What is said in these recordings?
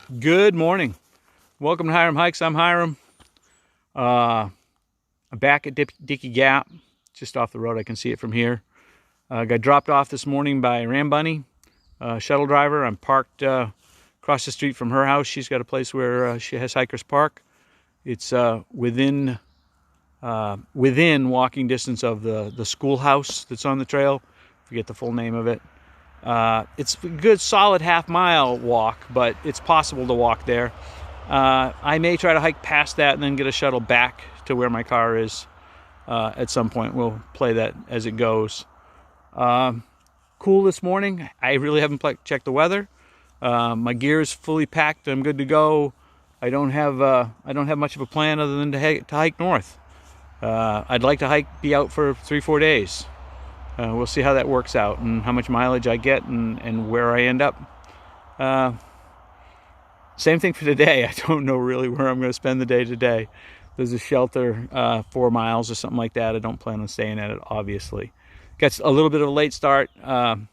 Good morning. Welcome to Hiram Hikes. I'm Hiram. I'm back at Dickey Gap, just off the road. I can see it from here. Got dropped off this morning by Ram Bunny, shuttle driver. I'm parked across the street from her house. She's got a place where she has hikers park. It's within walking distance of the schoolhouse that's on the trail. Forget the full name of it. It's a good solid half-mile walk, but it's possible to walk there. I may try to hike past that and then get a shuttle back to where my car is at some point. We'll play that as it goes. Cool this morning. I really haven't checked the weather. My gear is fully packed. I'm good to go. I don't have much of a plan other than to hike north. I'd like to be out for 3-4 days. We'll see how that works out and how much mileage I get and where I end up. Same thing for today. I don't know really where I'm going to spend the day today. There's a shelter 4 miles or something like that. I don't plan on staying at it, obviously. Got a little bit of a late start. About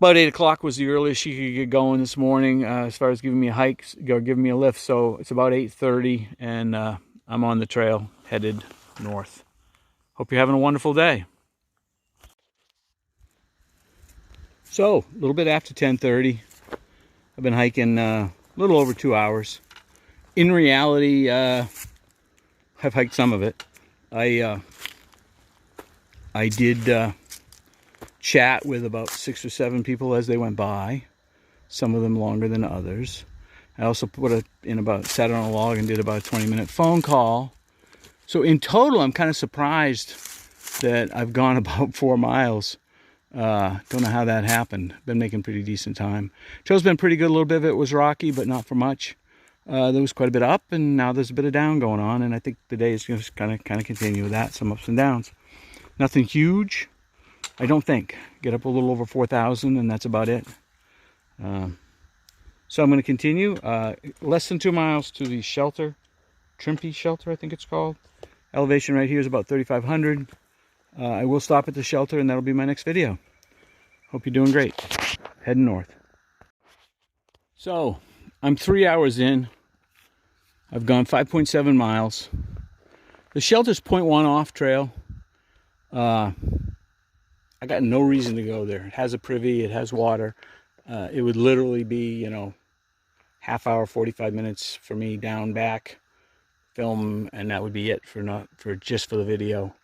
8 o'clock was the earliest she could get going this morning as far as giving me a hike or giving me a lift. So it's about 8:30 and I'm on the trail headed north. Hope you're having a wonderful day. So, a little bit after 10:30, I've been hiking a little over 2 hours. In reality, I've hiked some of it. I did chat with about 6 or 7 people as they went by, some of them longer than others. I also sat on a log and did about a 20-minute phone call. So in total, I'm kind of surprised that I've gone about 4 miles. Don't know how that happened. Been making pretty decent time. Trail's been pretty good. A little bit of it was rocky, but not for much. There was quite a bit up, and now there's a bit of down going on. And I think the day is going to kind of continue with that. Some ups and downs. Nothing huge, I don't think. Get up a little over 4,000, and that's about it. So I'm going to continue. Less than 2 miles to the shelter, Trimpy Shelter, I think it's called. Elevation right here is about 3,500. I will stop at the shelter, and that'll be my next video. Hope you're doing great. Heading north. So, I'm 3 hours in. I've gone 5.7 miles. The shelter's 0.1 off trail. I got no reason to go there. It has a privy. It has water. It would literally be, half hour, 45 minutes for me down, back, film, and that would be it for the video.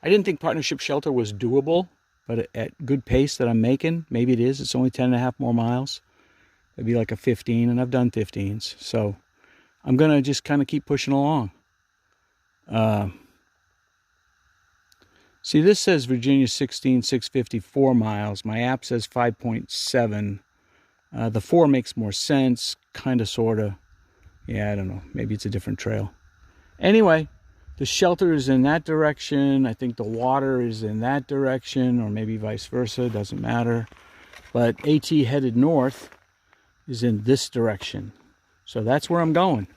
I didn't think Partnership Shelter was doable, but at good pace that I'm making, maybe it is. It's only 10.5 more miles. It'd be like a 15, and I've done 15s. So I'm going to just kind of keep pushing along. See, this says Virginia 16,650, 4 miles. My app says 5.7. The 4 makes more sense, kind of, sort of. Yeah, I don't know. Maybe it's a different trail. Anyway. The shelter is in that direction. I think the water is in that direction, or maybe vice versa. Doesn't matter. But AT headed north is in this direction. So that's where I'm going.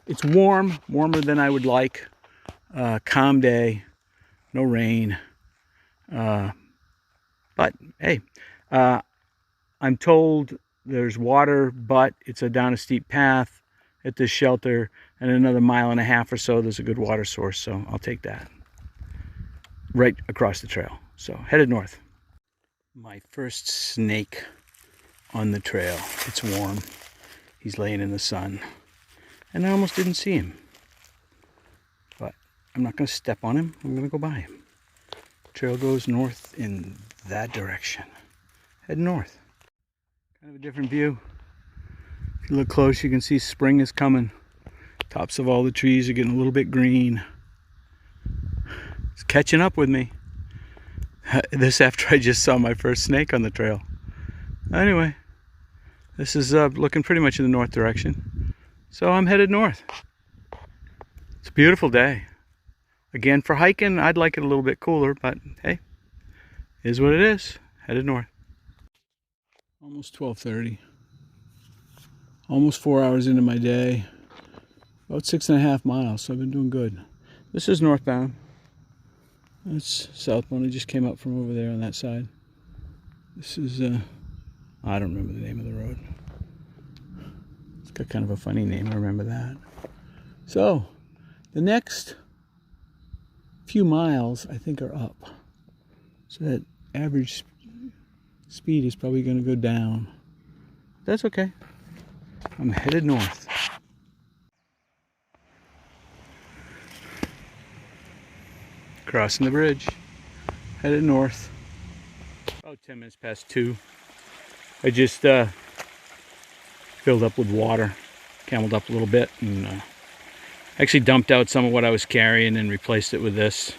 It's warm, warmer than I would like. Calm day, no rain. But hey, I'm told there's water, but it's down a steep path at this shelter, and another 1.5 miles or so there's a good water source, so I'll take that. Right across the trail. So headed north. My first snake on the trail. It's warm. He's laying in the sun, and I almost didn't see him, but I'm not going to step on him. I'm going to go by him. Trail goes north in that direction. Head north. Kind of a different view. If you look close, you can see spring is coming. Tops of all the trees are getting a little bit green. It's catching up with me. This after I just saw my first snake on the trail. Anyway, this is looking pretty much in the north direction. So I'm headed north. It's a beautiful day. Again, for hiking, I'd like it a little bit cooler, but hey, it is what it is. Headed north. Almost 12:30. Almost 4 hours into my day. About 6.5 miles, so I've been doing good. This is northbound. That's southbound. I just came up from over there on that side. This is, I don't remember the name of the road. It's got kind of a funny name, I remember that. So, the next few miles, I think, are up. So that average speed is probably going to go down. That's okay. I'm headed north. Crossing the bridge. Headed north. About 10 minutes past 2. I just filled up with water. Cameled up a little bit and actually dumped out some of what I was carrying and replaced it with this.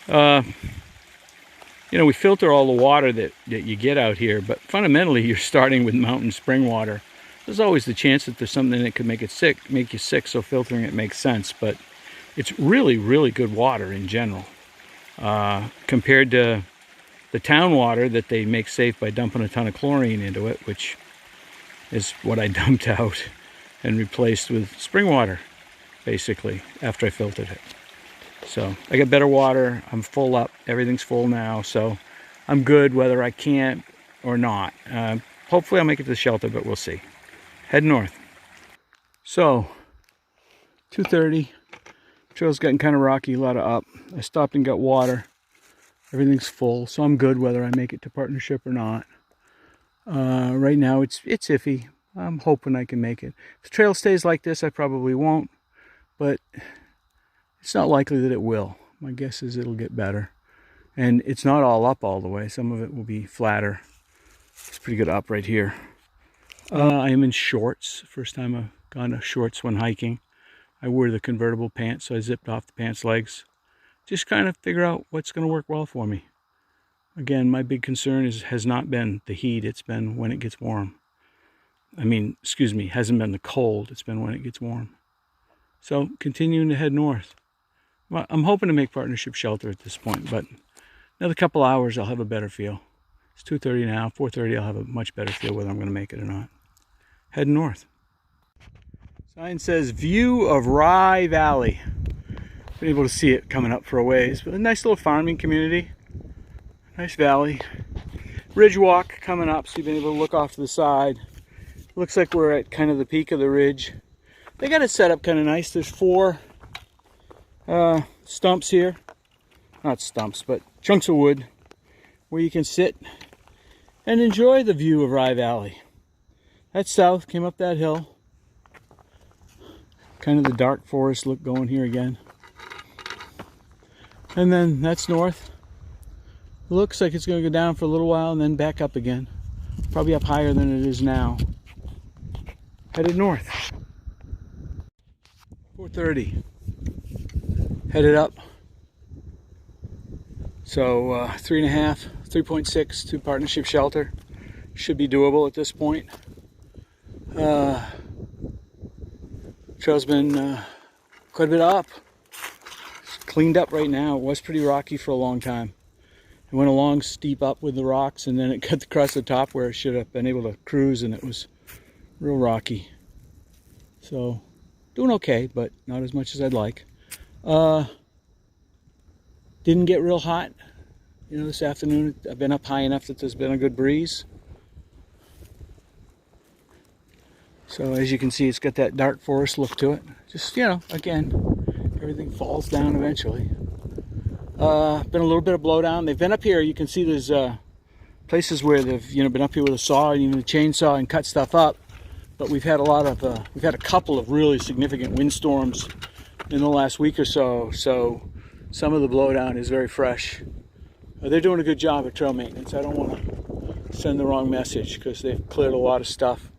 You know, we filter all the water that you get out here, but fundamentally you're starting with mountain spring water. There's always the chance that there's something that could make you sick, so filtering it makes sense, but it's really, really good water in general. Compared to the town water that they make safe by dumping a ton of chlorine into it, which is what I dumped out and replaced with spring water, basically, after I filtered it. So I got better water, I'm full up, everything's full now, so I'm good whether I can't or not. Hopefully I'll make it to the shelter, but we'll see. Head north. So, 2:30, trail's getting kind of rocky, a lot of up. I stopped and got water. Everything's full, so I'm good whether I make it to partnership or not. Right now it's iffy. I'm hoping I can make it. If the trail stays like this, I probably won't, but it's not likely that it will. My guess is it'll get better. And it's not all up all the way. Some of it will be flatter. It's pretty good up right here. I am in shorts. First time I've gone to shorts when hiking. I wore the convertible pants, so I zipped off the pants legs. Just kind of figure out what's going to work well for me. Again, my big concern has not been the heat. It's been when it gets warm. I mean, excuse me, hasn't been the cold. It's been when it gets warm. So, continuing to head north. Well, I'm hoping to make partnership shelter at this point, but another couple hours I'll have a better feel. It's 2:30 now, 4:30 I'll have a much better feel whether I'm going to make it or not. Heading north. Sign says view of Rye Valley. Been able to see it coming up for a ways, but a nice little farming community. Nice valley. Ridge walk coming up, so you've been able to look off to the side. Looks like we're at kind of the peak of the ridge. They got it set up kind of nice. There's 4 stumps here, not stumps, but chunks of wood where you can sit and enjoy the view of Rye Valley. That's south, came up that hill. Kind of the dark forest look going here again. And then that's north. Looks like it's going to go down for a little while and then back up again. Probably up higher than it is now. Headed north. 4:30. Headed up. So 3.6 to partnership shelter. Should be doable at this point. Trail's been quite a bit up. It's cleaned up right now. It was pretty rocky for a long time. It went along steep up with the rocks and then it cut across the top where it should have been able to cruise, and it was real rocky. So doing okay, but not as much as I'd like. Didn't get real hot, you know, this afternoon. I've been up high enough that there's been a good breeze. So as you can see, it's got that dark forest look to it. Just, you know, again, everything falls down eventually. Been a little bit of blowdown. They've been up here. You can see there's places where they've, you know, been up here with a saw and even a chainsaw and cut stuff up. But we've had a couple of really significant windstorms in the last week or so. So some of the blowdown is very fresh. They're doing a good job at trail maintenance. I don't want to send the wrong message because they've cleared a lot of stuff.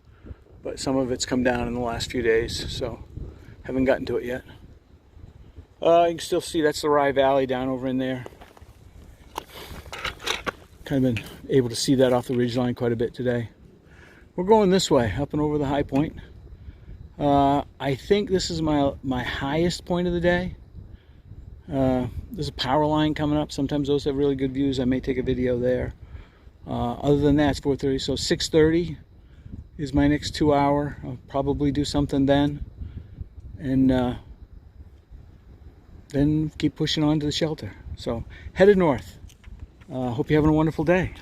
But some of it's come down in the last few days, so haven't gotten to it yet. You can still see that's the Rye Valley down over in there. Kind of been able to see that off the ridgeline quite a bit today. We're going this way, up and over the high point. I think this is my highest point of the day. There's a power line coming up. Sometimes those have really good views. I may take a video there. Other than that, it's 4:30, so 6:30 is my next 2 hour. I'll probably do something then. And then keep pushing on to the shelter. So, headed north. Hope you're having a wonderful day.